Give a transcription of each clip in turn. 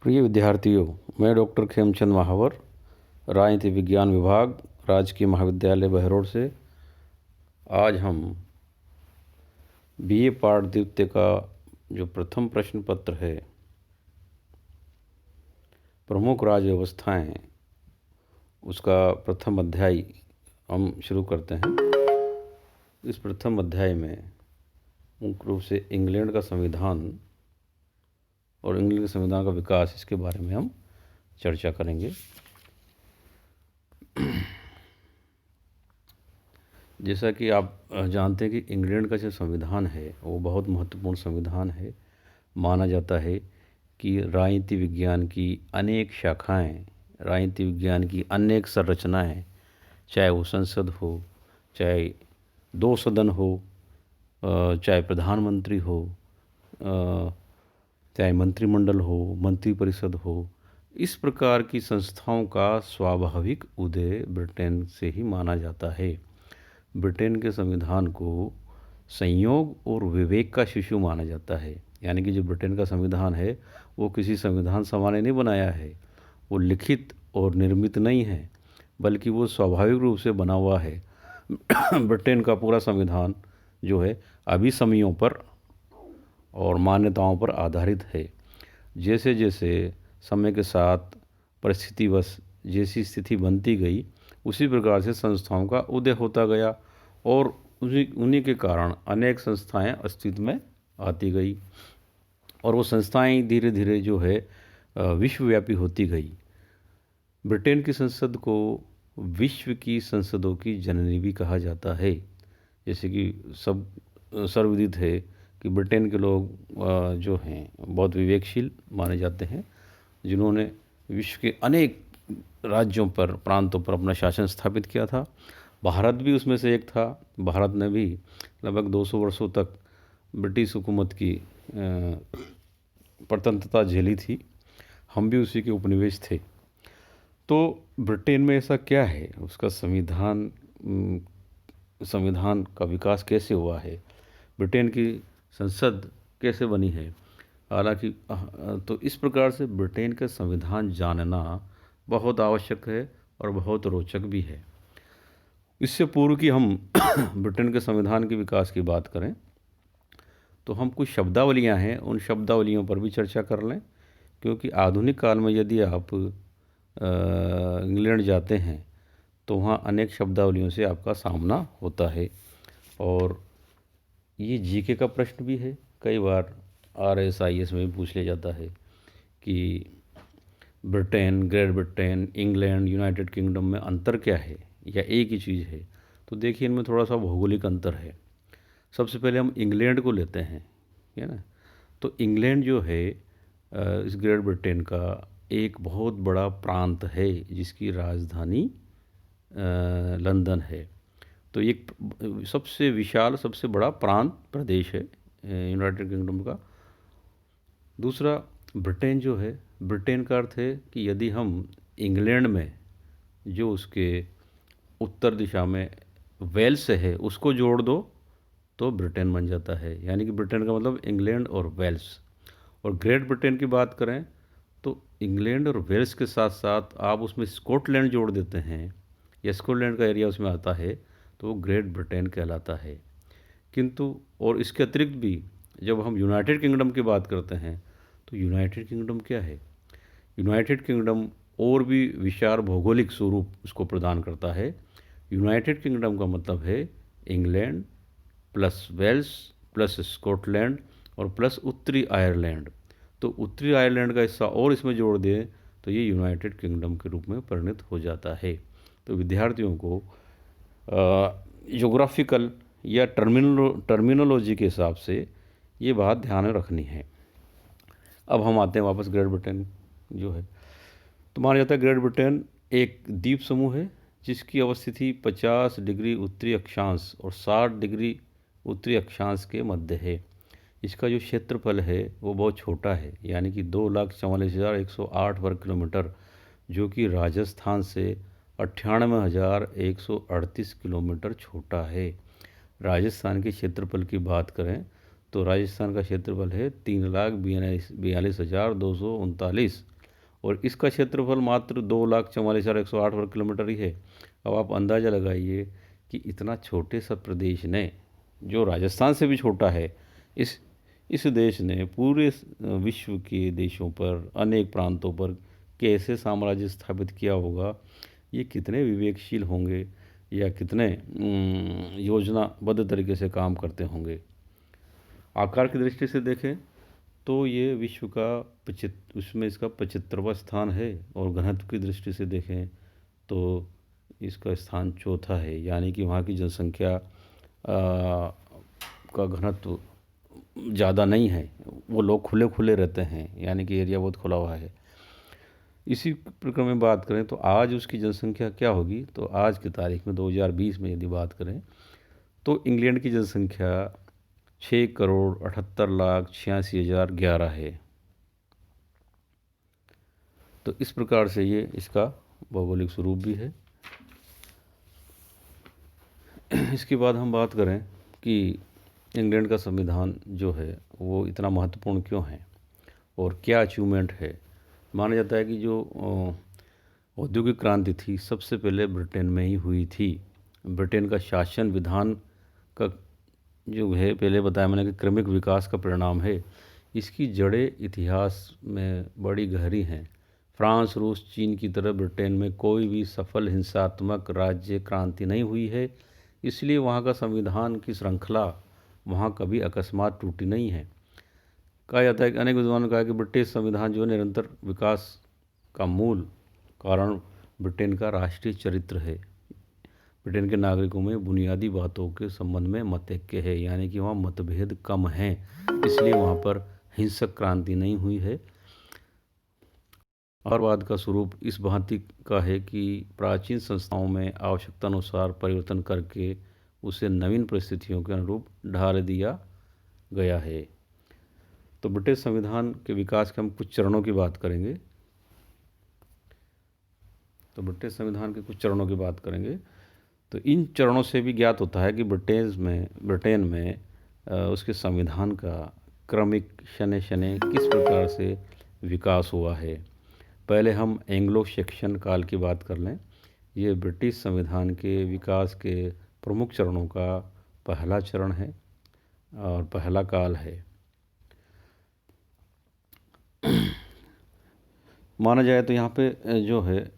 प्रिय विद्यार्थियों, मैं डॉक्टर खेमचंद महावर, राजनीति विज्ञान विभाग, राजकीय महाविद्यालय बहरोड से आज हम बीए पाठ द्वितीय का जो प्रथम प्रश्न पत्र है, प्रमुख राज्य व्यवस्थाएं, उसका प्रथम अध्याय हम शुरू करते हैं। इस प्रथम अध्याय में मुख्य रूप से इंग्लैंड का संविधान और इंग्लैंड के संविधान का विकास, इसके बारे में हम चर्चा करेंगे। जैसा कि आप जानते हैं कि इंग्लैंड का जो संविधान है वो बहुत महत्वपूर्ण संविधान है। माना जाता है कि राजनीति विज्ञान की अनेक शाखाएं, राजनीति विज्ञान की अनेक संरचनाएं, चाहे वो संसद हो, चाहे दो सदन हो, चाहे प्रधानमंत्री हो, चाहे मंत्रिमंडल हो, मंत्रिपरिषद हो, इस प्रकार की संस्थाओं का स्वाभाविक उदय ब्रिटेन से ही माना जाता है। ब्रिटेन के संविधान को संयोग और विवेक का शिशु माना जाता है। यानी कि जो ब्रिटेन का संविधान है वो किसी संविधान सभा ने नहीं बनाया है, वो लिखित और निर्मित नहीं है, बल्कि वो स्वाभाविक रूप से बना हुआ है। ब्रिटेन का पूरा संविधान जो है अभिसमयों पर और मान्यताओं पर आधारित है। जैसे जैसे समय के साथ परिस्थितिवश जैसी स्थिति बनती गई, उसी प्रकार से संस्थाओं का उदय होता गया और उन्हीं के कारण अनेक संस्थाएं अस्तित्व में आती गई और वो संस्थाएं धीरे धीरे जो है विश्वव्यापी होती गई। ब्रिटेन की संसद को विश्व की संसदों की जननी भी कहा जाता है। जैसे कि सब सर्वविदित है कि ब्रिटेन के लोग जो हैं बहुत विवेकशील माने जाते हैं, जिन्होंने विश्व के अनेक राज्यों पर, प्रांतों पर अपना शासन स्थापित किया था। भारत भी उसमें से एक था। भारत ने भी लगभग 200 वर्षों तक ब्रिटिश हुकूमत की प्रतंत्रता झेली थी। हम भी उसी के उपनिवेश थे। तो ब्रिटेन में ऐसा क्या है, उसका संविधान का विकास कैसे हुआ है, ब्रिटेन की संसद कैसे बनी है, हालांकि तो इस प्रकार से ब्रिटेन का संविधान जानना बहुत आवश्यक है और बहुत रोचक भी है। इससे पूर्व कि हम ब्रिटेन के संविधान के विकास की बात करें तो हम कुछ शब्दावलियां हैं, उन शब्दावलियों पर भी चर्चा कर लें, क्योंकि आधुनिक काल में यदि आप इंग्लैंड जाते हैं तो वहाँ अनेक शब्दावलियों से आपका सामना होता है। और ये जीके का प्रश्न भी है, कई बार RSIS में भी पूछ लिया जाता है कि Britain, great Britain, England, United kingdom में अंतर क्या है या एक ही चीज़ है। तो देखिए, इनमें थोड़ा सा भौगोलिक अंतर है। सबसे पहले हम इंग्लैंड को लेते हैं, है ना। तो इंग्लैंड जो है इस ग्रेट ब्रिटेन का एक बहुत बड़ा प्रांत है, जिसकी राजधानी लंदन है। तो एक सबसे विशाल, सबसे बड़ा प्रांत प्रदेश है यूनाइटेड किंगडम का। दूसरा, ब्रिटेन जो है, ब्रिटेन का अर्थ है कि यदि हम इंग्लैंड में जो उसके उत्तर दिशा में वेल्स है उसको जोड़ दो तो ब्रिटेन बन जाता है। यानी कि ब्रिटेन का मतलब इंग्लैंड और वेल्स। और ग्रेट ब्रिटेन की बात करें तो इंग्लैंड और वेल्स के साथ साथ आप उसमें स्कॉटलैंड जोड़ देते हैं या स्कॉटलैंड का एरिया उसमें आता है तो वो ग्रेट ब्रिटेन कहलाता है। किंतु और इसके अतिरिक्त भी जब हम यूनाइटेड किंगडम की बात करते हैं तो यूनाइटेड किंगडम क्या है? यूनाइटेड किंगडम और भी विशाल भौगोलिक स्वरूप उसको प्रदान करता है। यूनाइटेड किंगडम का मतलब है England plus Wales plus Scotland और प्लस उत्तरी आयरलैंड। तो उत्तरी आयरलैंड का हिस्सा और इसमें जोड़ दें तो ये यूनाइटेड किंगडम के रूप में परिणत हो जाता है। तो विद्यार्थियों को ज्योग्राफिकल या टर्मिनोलॉजी के हिसाब से ये बात ध्यान में रखनी है। अब हम आते हैं वापस ग्रेट ब्रिटेन जो है। तो माना जाता है ग्रेट ब्रिटेन एक द्वीप समूह है जिसकी अवस्थिति 50 डिग्री उत्तरी अक्षांश और 60 डिग्री उत्तरी अक्षांश के मध्य है। इसका जो क्षेत्रफल है वो बहुत छोटा है, यानी कि 2,44,108 वर्ग किलोमीटर, जो कि राजस्थान से 98,138 किलोमीटर छोटा है। राजस्थान के क्षेत्रफल की बात करें तो राजस्थान का क्षेत्रफल है 3,42,239 और इसका क्षेत्रफल मात्र 2,44,108 वर्ग किलोमीटर ही है। अब आप अंदाज़ा लगाइए कि इतना छोटे सा प्रदेश ने, जो राजस्थान से भी छोटा है, इस देश ने पूरे विश्व के देशों पर, अनेक प्रांतों पर कैसे साम्राज्य स्थापित किया होगा। ये कितने विवेकशील होंगे या कितने योजनाबद्ध तरीके से काम करते होंगे। आकार की दृष्टि से देखें तो ये विश्व का उसमें इसका 75वां स्थान है और घनत्व की दृष्टि से देखें तो इसका स्थान चौथा है, यानी कि वहाँ की जनसंख्या का घनत्व ज़्यादा नहीं है, वो लोग खुले खुले रहते हैं, यानी कि एरिया बहुत खुला हुआ है। इसी प्रकार में बात करें तो आज उसकी जनसंख्या क्या होगी, तो आज की तारीख में 2020 में यदि बात करें तो इंग्लैंड की जनसंख्या 6,78,86,011 है। तो इस प्रकार से ये इसका भौगोलिक स्वरूप भी है। इसके बाद हम बात करें कि इंग्लैंड का संविधान जो है वो इतना महत्वपूर्ण क्यों है और क्या अचीवमेंट है। माना जाता है कि जो औद्योगिक क्रांति थी सबसे पहले ब्रिटेन में ही हुई थी। ब्रिटेन का शासन विधान का जो है, पहले बताया मैंने कि क्रमिक विकास का परिणाम है। इसकी जड़ें इतिहास में बड़ी गहरी हैं। फ्रांस, रूस, चीन की तरह ब्रिटेन में कोई भी सफल हिंसात्मक राज्य क्रांति नहीं हुई है, इसलिए वहाँ का संविधान की श्रृंखला वहाँ कभी अकस्मात टूटी नहीं है। कहा जाता है कि अनेक विद्वानों ने कहा कि ब्रिटिश संविधान जो निरंतर विकास का मूल कारण ब्रिटेन का राष्ट्रीय चरित्र है। ब्रिटेन के नागरिकों में बुनियादी बातों के संबंध में मतैक्य है, यानी कि वहाँ मतभेद कम हैं, इसलिए वहाँ पर हिंसक क्रांति नहीं हुई है। और बाद का स्वरूप इस भांति का है कि प्राचीन संस्थाओं में आवश्यकता अनुसार परिवर्तन करके उसे नवीन परिस्थितियों के अनुरूप ढाल दिया गया है। तो ब्रिटिश संविधान के विकास के हम कुछ चरणों की बात करेंगे। तो इन चरणों से भी ज्ञात होता है कि ब्रिटेन में उसके संविधान का क्रमिक शनै शनै किस प्रकार से विकास हुआ है। पहले हम एंग्लो सेक्शन काल की बात कर लें। ये ब्रिटिश संविधान के विकास के प्रमुख चरणों का पहला चरण है और पहला काल है। माना जाए तो यहाँ पे जो है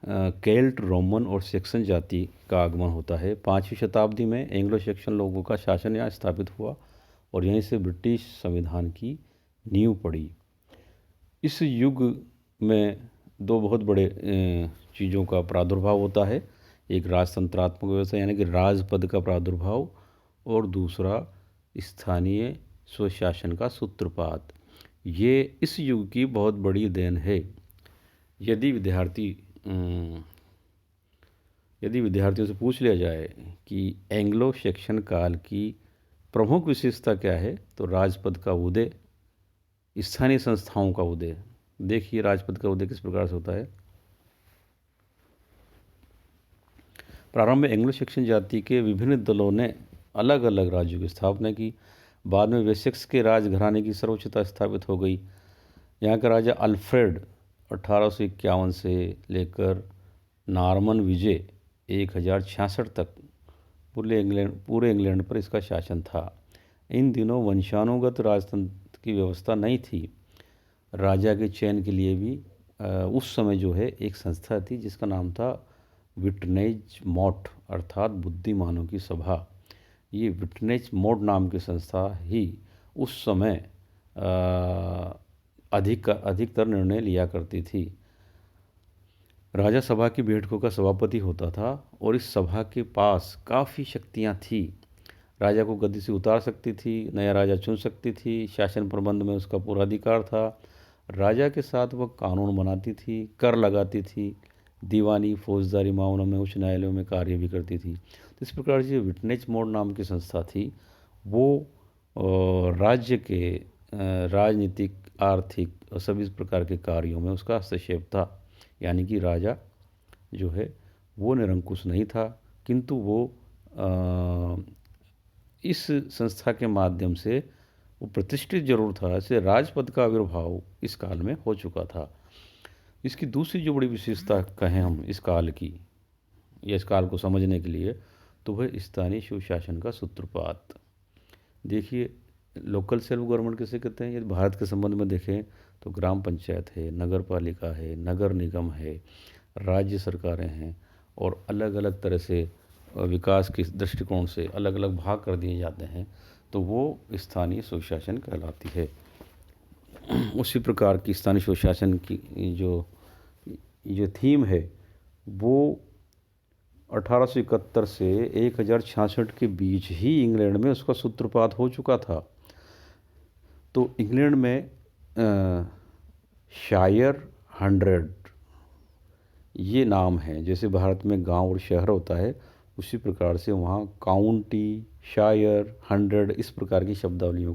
केल्ट, रोमन और सेक्सन जाति का आगमन होता है। 5वीं शताब्दी में एंग्लो सेक्सन लोगों का शासन यहाँ स्थापित हुआ और यहीं से ब्रिटिश संविधान की नींव पड़ी। इस युग में दो बहुत बड़े चीज़ों का प्रादुर्भाव होता है। एक राजतंत्रात्मक व्यवस्था यानी कि राजपद का प्रादुर्भाव और दूसरा स्थानीय स्वशासन का सूत्रपात। ये इस युग की बहुत बड़ी देन है। यदि विद्यार्थियों से पूछ लिया जाए कि एंग्लो सेक्शन काल की प्रमुख विशेषता क्या है, तो राजपद का उदय, स्थानीय संस्थाओं का उदय। देखिए राजपद का उदय किस प्रकार से होता है। प्रारंभ में एंग्लो सेक्शन जाति के विभिन्न दलों ने अलग अलग राज्यों की स्थापना की। बाद में वेसेक्स के राजघराने की सर्वोच्चता स्थापित हो गई। यहाँ का राजा अल्फ्रेड 1851 से लेकर नॉर्मन विजय 1066 तक पूरे इंग्लैंड पर इसका शासन था। इन दिनों वंशानुगत राजतंत्र की व्यवस्था नहीं थी। राजा के चयन के लिए भी उस समय जो है एक संस्था थी जिसका नाम था विटनेज मोट, अर्थात बुद्धिमानों की सभा। ये विटनेज मोट नाम की संस्था ही उस समय अधिकतर निर्णय लिया करती थी। राजा सभा की बैठकों का सभापति होता था और इस सभा के पास काफ़ी शक्तियां थी। राजा को गद्दी से उतार सकती थी, नया राजा चुन सकती थी, शासन प्रबंध में उसका पूरा अधिकार था। राजा के साथ वह कानून बनाती थी, कर लगाती थी, दीवानी फौजदारी मामलों में उच्च न्यायालयों में कार्य भी करती थी। तो इस प्रकार से विटनेज मोड नाम की संस्था थी, वो राज्य के राजनीतिक, आर्थिक और सभी प्रकार के कार्यों में उसका हस्तक्षेप था। यानी कि राजा जो है वो निरंकुश नहीं था, किंतु वो इस संस्था के माध्यम से वो प्रतिष्ठित जरूर था, ऐसे राजपद का आविर्भाव इस काल में हो चुका था। इसकी दूसरी जो बड़ी विशेषता कहें हम इस काल की, या इस काल को समझने के लिए, तो वह स्थानीय सुशासन का सूत्रपात। देखिए, लोकल सेल्फ गवर्नमेंट किसे कहते हैं? यदि भारत के संबंध में देखें तो ग्राम पंचायत है, नगर पालिका है, नगर निगम है, राज्य सरकारें हैं, और अलग अलग तरह से विकास के दृष्टिकोण से अलग अलग भाग कर दिए जाते हैं, तो वो स्थानीय सुशासन कहलाती है। उसी प्रकार की स्थानीय सुशासन की जो थीम है वो 1871 से 1066 के बीच ही इंग्लैंड में उसका सूत्रपात हो चुका था। तो इंग्लैंड में शायर 100 ये नाम है। जैसे भारत में गांव और शहर होता है, उसी प्रकार से वहाँ काउंटी, शायर, 100 इस प्रकार की शब्दावलियाँ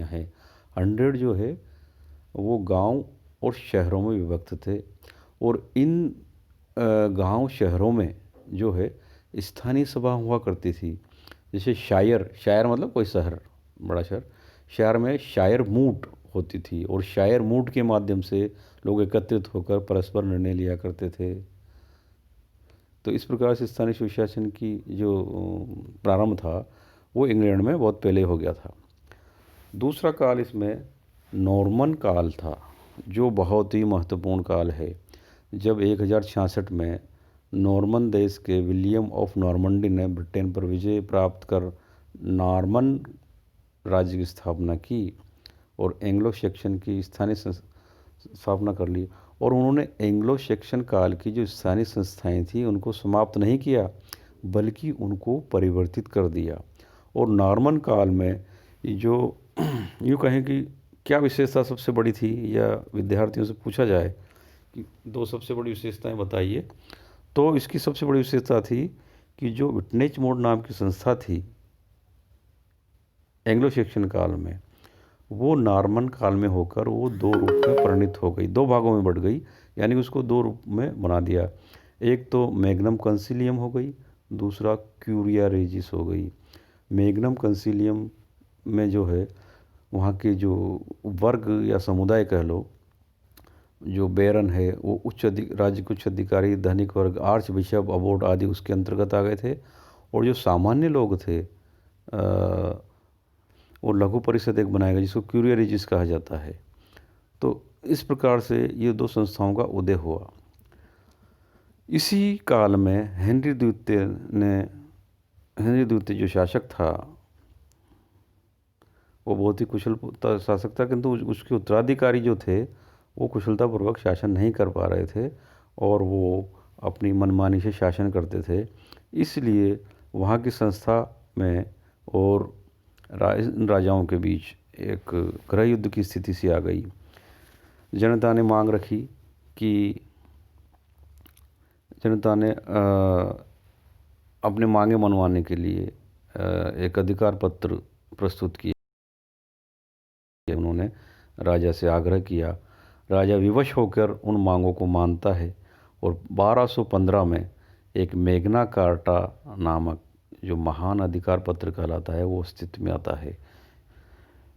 हैं। 100 जो है वो गांव और शहरों में विभक्त थे, और इन गांव शहरों में जो है स्थानीय सभा हुआ करती थी। जैसे शायर मतलब कोई शहर, बड़ा शहर, शहर में शायर मूट होती थी, और शायर मूट के माध्यम से लोग एकत्रित होकर परस्पर निर्णय लिया करते थे। तो इस प्रकार से स्थानीय सुशासन की जो प्रारंभ था वो इंग्लैंड में बहुत पहले हो गया था। दूसरा काल इसमें नॉर्मन काल था, जो बहुत ही महत्वपूर्ण काल है। जब 1066 में नॉर्मन देश के विलियम ऑफ नॉर्मंडी ने ब्रिटेन पर विजय प्राप्त कर नॉर्मन राज्य की स्थापना की और एंग्लो सेक्शन की स्थानीय स्थापना कर ली, और उन्होंने एंग्लो सेक्शन काल की जो स्थानीय संस्थाएं थी उनको समाप्त नहीं किया, बल्कि उनको परिवर्तित कर दिया। और नॉर्मन काल में जो यूँ कहें कि क्या विशेषता सबसे बड़ी थी, या विद्यार्थियों से पूछा जाए कि दो सबसे बड़ी विशेषताएं बताइए, तो इसकी सबसे बड़ी विशेषता थी कि जो विटनेच मोड नाम की संस्था थी एंग्लो सेक्शन काल में, वो नॉर्मन काल में होकर वो दो रूप में परिणित हो गई, दो भागों में बढ़ गई, यानी कि उसको दो रूप में बना दिया। एक तो मैग्नम कंसिलियम हो गई, दूसरा क्यूरिया रेजिस हो गई। मैग्नम कंसिलियम में जो है वहाँ के जो वर्ग या समुदाय कह लो, जो बैरन है वो राज्य के उच्च अधिकारी, धनिक वर्ग, आर्च बिशप, अबोट आदि उसके अंतर्गत आ गए थे, और जो सामान्य लोग थे वो लघु परिषद एक बनाया गया जिसको क्यूरिया रेजिस कहा जाता है। तो इस प्रकार से ये दो संस्थाओं का उदय हुआ। इसी काल में हेनरी द्वितीय जो शासक था वो बहुत ही कुशल शासक था, किंतु उसके उत्तराधिकारी जो थे वो कुशलतापूर्वक शासन नहीं कर पा रहे थे, और वो अपनी मनमानी से शासन करते थे। इसलिए वहाँ की संस्था में और राजाओं के बीच एक गृह युद्ध की स्थिति सी आ गई। जनता ने मांग रखी कि जनता ने अपने मांगे मनवाने के लिए एक अधिकार पत्र प्रस्तुत किया। उन्होंने राजा से आग्रह किया, राजा विवश होकर उन मांगों को मानता है, और 1215 में एक मैग्ना कार्टा नामक जो महान अधिकार पत्र कहलाता है वो अस्तित्व में आता है।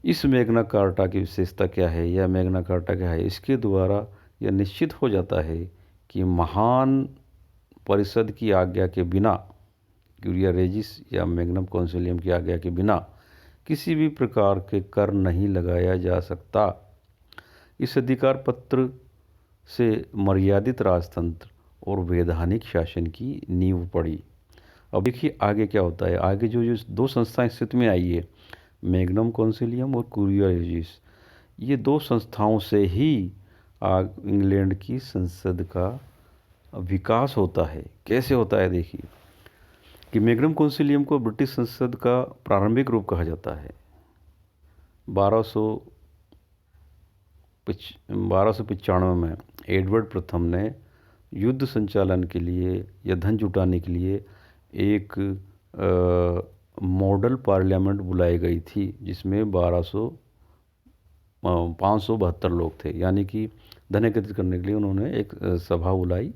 इस मैग्ना कार्टा की विशेषता क्या है, या मैग्ना कार्टा क्या है? इसके द्वारा यह निश्चित हो जाता है कि महान परिषद की आज्ञा के बिना, क्यूरिया रेजिस या मैग्नम कॉन्सिलियम की आज्ञा के बिना किसी भी प्रकार के कर नहीं लगाया जा सकता। इस अधिकार पत्र से मर्यादित राजतंत्र और वैधानिक शासन की नींव पड़ी। अब देखिए आगे क्या होता है। आगे जो जो दो संस्थाएं स्थिति में आई है, मैग्नम कॉन्सिलियम और क्यूरिया रेजिस, ये दो संस्थाओं से ही इंग्लैंड की संसद का विकास होता है। कैसे होता है देखिए, कि मैग्नम कॉन्सिलियम को ब्रिटिश संसद का प्रारंभिक रूप कहा जाता है। 1295 में एडवर्ड प्रथम ने युद्ध संचालन के लिए या धन जुटाने के लिए एक मॉडल पार्लियामेंट बुलाई गई थी, जिसमें 572 लोग थे। यानी कि धन एकत्रित करने के लिए उन्होंने एक सभा बुलाई,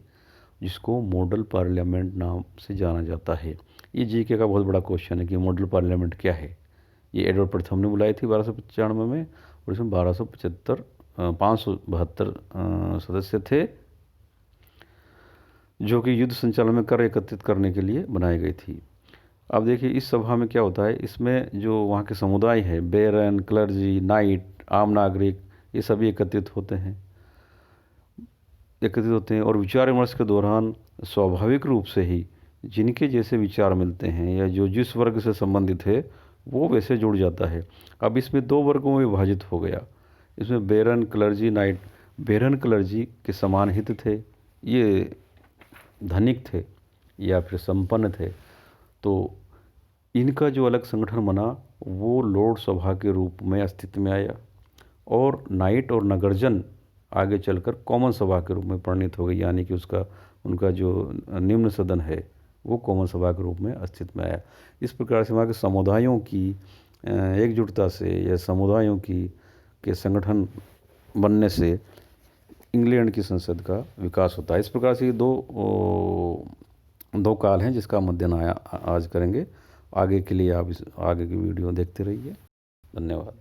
जिसको मॉडल पार्लियामेंट नाम से जाना जाता है। ये जीके का बहुत बड़ा क्वेश्चन है कि मॉडल पार्लियामेंट क्या है। ये एडवर्ड प्रथम ने बुलाई थी 1295 में, और इसमें 572 सदस्य थे, जो कि युद्ध संचालन में कर एकत्रित करने के लिए बनाई गई थी। अब देखिए इस सभा में क्या होता है, इसमें जो वहाँ के समुदाय है, बेरन, क्लर्जी, नाइट, आम नागरिक, ये सभी एकत्रित होते हैं और विचार विमर्श के दौरान स्वाभाविक रूप से ही जिनके जैसे विचार मिलते हैं या जो जिस वर्ग से संबंधित है वो वैसे जुड़ जाता है। अब इसमें दो वर्गों में विभाजित हो गया। इसमें बेरन, क्लर्जी, नाइट। बेरन क्लर्जी के समान हित थे, ये धनिक थे या फिर संपन्न थे, तो इनका जो अलग संगठन बना वो लॉर्ड सभा के रूप में अस्तित्व में आया, और नाइट और नगरजन आगे चलकर कॉमन सभा के रूप में परिणित हो गई, यानी कि उनका जो निम्न सदन है वो कॉमन सभा के रूप में अस्तित्व में आया। इस प्रकार से वहाँ के समुदायों की एकजुटता से या समुदायों के संगठन बनने से इंग्लैंड की संसद का विकास होता है। इस प्रकार से ये दो काल हैं जिसका हम अध्ययन आज करेंगे। आगे के लिए आप आगे की वीडियो देखते रहिए। धन्यवाद।